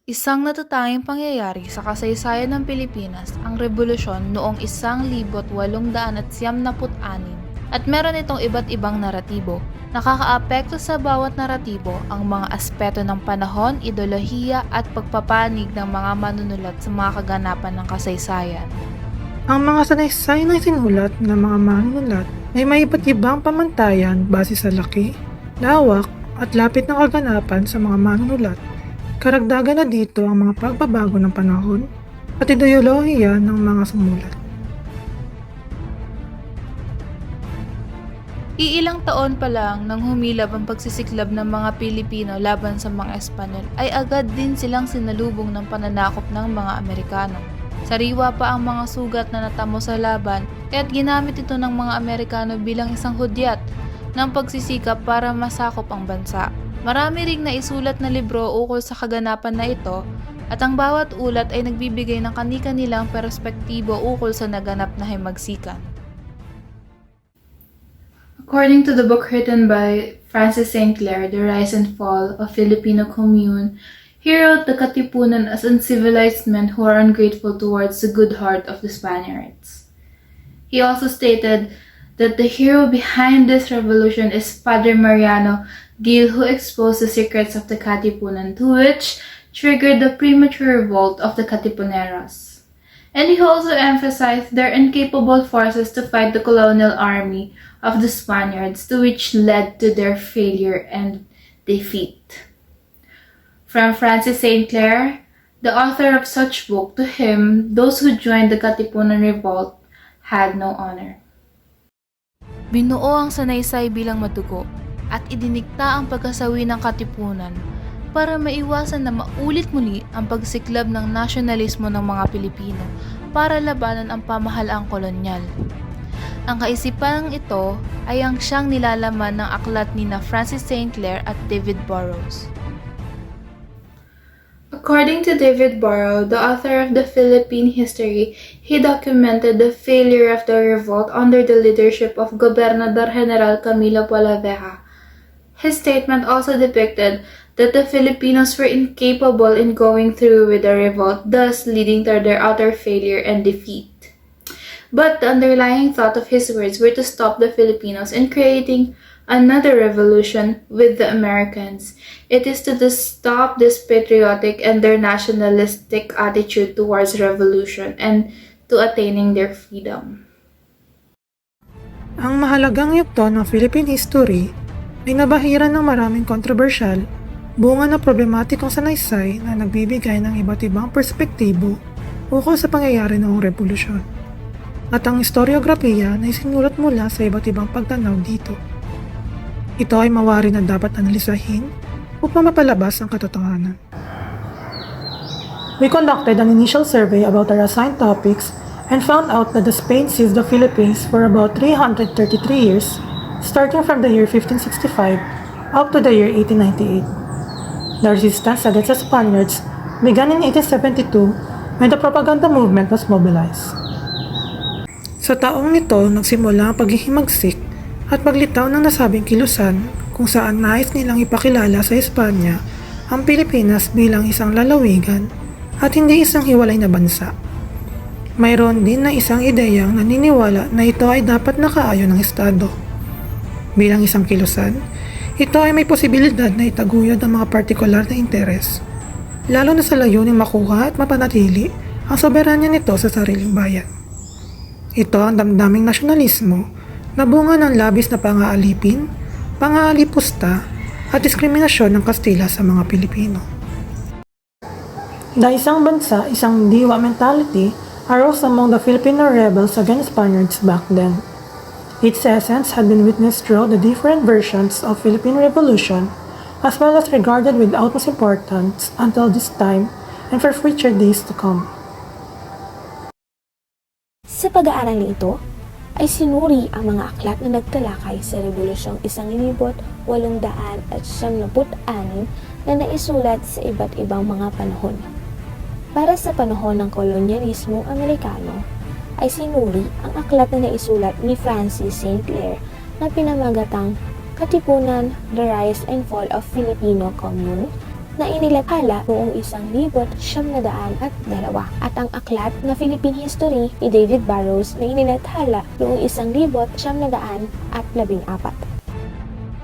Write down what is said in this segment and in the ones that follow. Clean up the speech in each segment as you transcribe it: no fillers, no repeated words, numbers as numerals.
Isang natatanging pangyayari sa kasaysayan ng Pilipinas ang revolusyon noong 1896 at meron itong iba't ibang naratibo. Nakakaapekto sa bawat naratibo ang mga aspeto ng panahon, ideolohiya at pagpapanig ng mga manunulat sa mga kaganapan ng kasaysayan. Ang mga sanaysay na sinulat ng mga manunulat ay may iba't ibang pamantayan base sa laki, lawak at lapit ng kaganapan sa mga manunulat. Karagdagan na dito ang mga pagbabago ng panahon at ideolohiya ng mga sumulat. Iilang taon pa lang nang humilab ang pagsisiklab ng mga Pilipino laban sa mga Espanyol ay agad din silang sinalubong ng pananakop ng mga Amerikano. Sariwa pa ang mga sugat na natamo sa laban kaya't ginamit ito ng mga Amerikano bilang isang hudyat ng pagsisikap para masakop ang bansa. Marami ring naisulat na libro ukol sa kaganapan na ito at ang bawat ulat ay nagbibigay ng kani-kanilang perspektibo ukol sa naganap na himagsikan. According to the book written by Francis St. Clair, The Rise and Fall of Filipino Commune, he wrote the Katipunan as uncivilized men who are ungrateful towards the good heart of the Spaniards. He also stated that the hero behind this revolution is Padre Mariano Gil, who exposed the secrets of the Katipunan, to which triggered the premature revolt of the Katipuneros. And he also emphasized their incapable forces to fight the colonial army of the Spaniards, to which led to their failure and defeat. From Francis St. Clair, the author of such book, to him, those who joined the Katipunan revolt had no honor. Binuo ang sanaysay bilang matugo at idinikta ang pagkasawi ng Katipunan para maiwasan na maulit muli ang pagsiklab ng nasyonalismo ng mga Pilipino para labanan ang pamahalaang kolonyal. Ang kaisipang ito ay ang siyang nilalaman ng aklat ni Francis St. Clair at David Burrows. According to David Burrows, the author of the Philippine history, he documented the failure of the revolt under the leadership of Gobernador General Camilo Polavieja. His statement also depicted that the Filipinos were incapable in going through with the revolt, thus leading to their utter failure and defeat. But the underlying thought of his words were to stop the Filipinos in creating another revolution with the Americans. It is to stop this patriotic and their nationalistic attitude towards revolution and to attaining their freedom. Ang mahalagang yugto ng Philippine history ay nabahiran ng maraming kontrobersyal, bunga na problematikong sanaysay na nagbibigay ng iba't ibang perspektibo ukol sa pangyayari noong revolusyon. At ang historiografiya na isinulat mula sa iba't ibang pagtanaw dito. Ito ay mawari na dapat analisahin upang mapalabas ang katotohanan. We conducted an initial survey about our assigned topics and found out that the Spain seized the Philippines for about 333 years, starting from the year 1565 up to the year 1898. The resistance against the Spaniards began in 1872 when the propaganda movement was mobilized. Sa taong nito nagsimula ang paghihimagsik at paglitaw ng nasabing kilusan kung saan nais nilang ipakilala sa Espanya ang Pilipinas bilang isang lalawigan at hindi isang hiwalay na bansa. Mayroon din na isang ideyang naniniwala na ito ay dapat nakaayon ng Estado. Bilang isang kilusan, ito ay may posibilidad na itaguyod ang mga partikular na interes, lalo na sa layuning makuha at mapanatili ang soberanya nito sa sariling bayan. Ito ang damdaming nasyonalismo na bunga ng labis na pang-aalipin, pang-aalipusta at diskriminasyon ng Kastila sa mga Pilipino. The isang bansa, isang diwa mentality arose among the Filipino rebels against Spaniards back then. Its essence had been witnessed throughout the different versions of Philippine Revolution as well as regarded with utmost importance until this time and for future days to come. Sa pag-aaral na ito, ay sinuri ang mga aklat na nagtalakay sa Rebolusyong 1876 na naisulat sa iba't ibang mga panahon. Para sa panahon ng kolonyalismo Amerikano, ay sinuri ang aklat na naisulat ni Francis St. Clair na pinamagatang Katipunan, The Rise and Fall of Filipino Commune na inilathala noong 1902 at ang aklat na Philippine History ni David Burrows na inilathala noong 1914.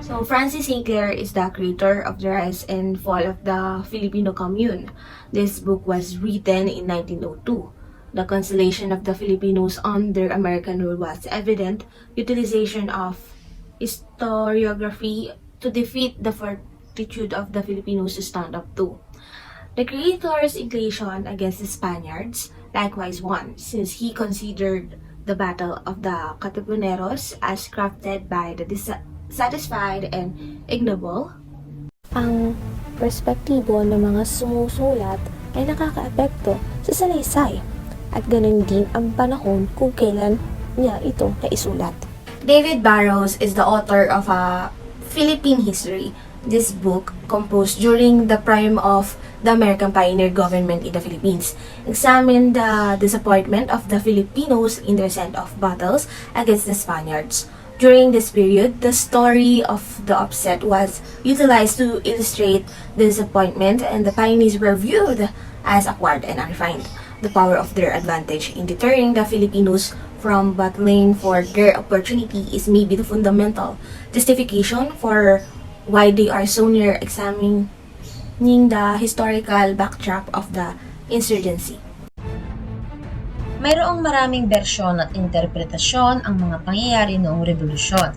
So, Francis St. Clair is the creator of The Rise and Fall of the Filipino Commune. This book was written in 1902. The cancellation of the Filipinos under American rule was evident utilization of historiography to defeat the fortitude of the Filipinos to stand up to. The creator's inclination against the Spaniards likewise won, since he considered the Battle of the Katipuneros as crafted by the dissatisfied and ignoble. Ang perspektibo ng mga sumusulat ay nakakaapekto sa salaysay at ganun din ang panahon kung kailan niya ito naisulat. David Burrows is the author of a Philippine History. This book, composed during the prime of the American pioneer government in the Philippines, examined the disappointment of the Filipinos in the recent of battles against the Spaniards. During this period, the story of the upset was utilized to illustrate the disappointment, and the pioneers were viewed as awkward and unrefined. The power of their advantage in deterring the Filipinos from battling for their opportunity is maybe the fundamental justification for why they are so near examining the historical backdrop of the insurgency. Mayroong maraming bersyon at interpretasyon ang mga pangyayari noong revolusyon,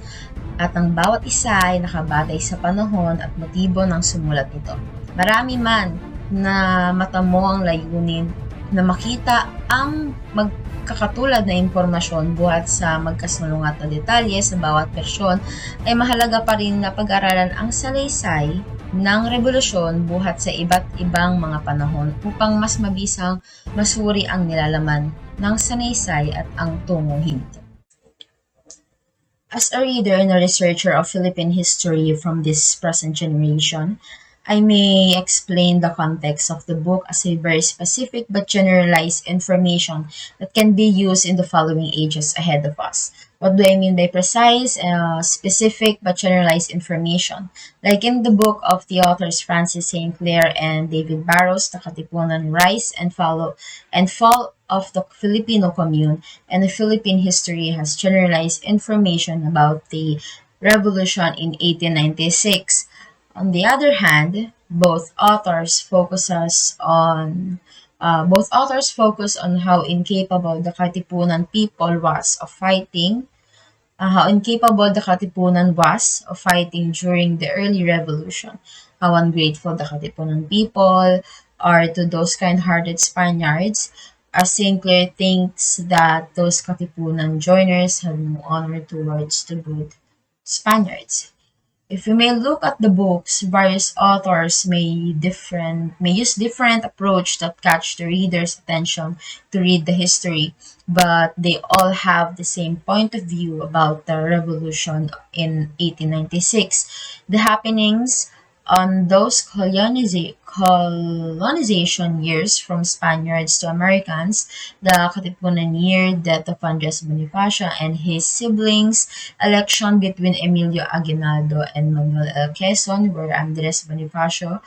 at ang bawat isa ay nakabatay sa panahon at motibo ng sumulat nito. Marami man na matamo ang layunin na makita ang magkakatulad na impormasyon buhat sa magkasalungat na detalye sa bawat bersyon, ay mahalaga pa rin na pag-aralan ang salaysay ng revolusyon buhat sa iba't ibang mga panahon upang mas mabisang masuri ang nilalaman ng sanaysay at ang tunguhin nito. As a reader and a researcher of Philippine history from this present generation, I may explain the context of the book as a very specific but generalized information that can be used in the following ages ahead of us. What do I mean by precise, specific but generalized information? Like in the book of the authors Francis St. Clair and David Burrows, The Katipunan, Rise and Fall of the Filipino Commune, and the Philippine history has generalized information about the revolution in 1896. On the other hand, both authors focus on how incapable the Katipunan people was of fighting, during the early revolution, how ungrateful the Katipunan people are to those kind-hearted Spaniards, as St. Clair thinks that those Katipunan joiners had no honor towards the good Spaniards. If we may look at the books, various authors may use different approach that catch the reader's attention to read the history, but they all have the same point of view about the revolution in 1896. The happenings on those colonization years from Spaniards to Americans, the Katipunan year, death of Andres Bonifacio and his siblings, election between Emilio Aguinaldo and Manuel L. Quezon, where Andres Bonifacio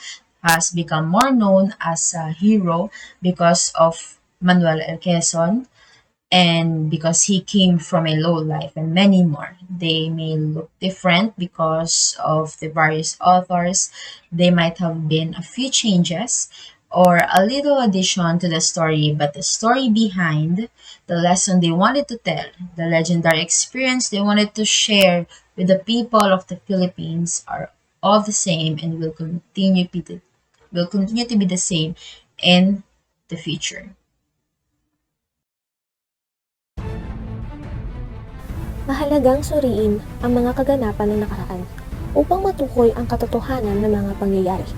has become more known as a hero because of Manuel L. Quezon, and because he came from a low life, and many more. They may look different because of the various authors. They might have been a few changes or a little addition to the story, but the story behind, the lesson they wanted to tell, the legendary experience they wanted to share with the people of the Philippines are all the same and will continue to be the same in the future. Mahalagang suriin ang mga kaganapan ng nakaraan upang matukoy ang katotohanan ng mga pangyayari.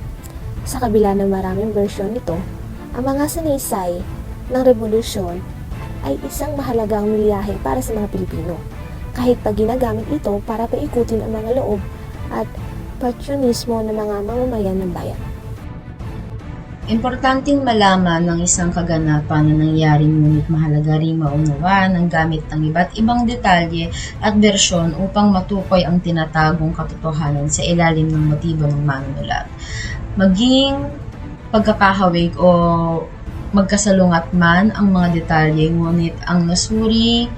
Sa kabila ng maraming bersyon nito, ang mga sanaysay ng revolusyon ay isang mahalagang miliyahe para sa mga Pilipino, kahit pa ginagamit ito para paikutin ang mga loob at patriotismo ng mga mamamayan ng bayan. Importanteng malaman ng isang kaganapan na nangyari ngunit mahalaga ring maunawaan ang gamit ng iba't ibang detalye at bersyon upang matukoy ang tinatagong katotohanan sa ilalim ng motibo ng manunulat. Maging pagkakahawig o magkasalungat man ang mga detalye, ngunit ang nasuri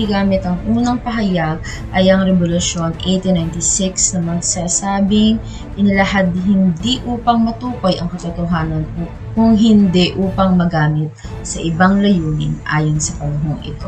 gamit ang unang pahayag ay ang Revolusyon 1896 na magsasabing inilahad hindi upang matukoy ang katotohanan kung hindi upang magamit sa ibang layunin ayon sa panahong ito.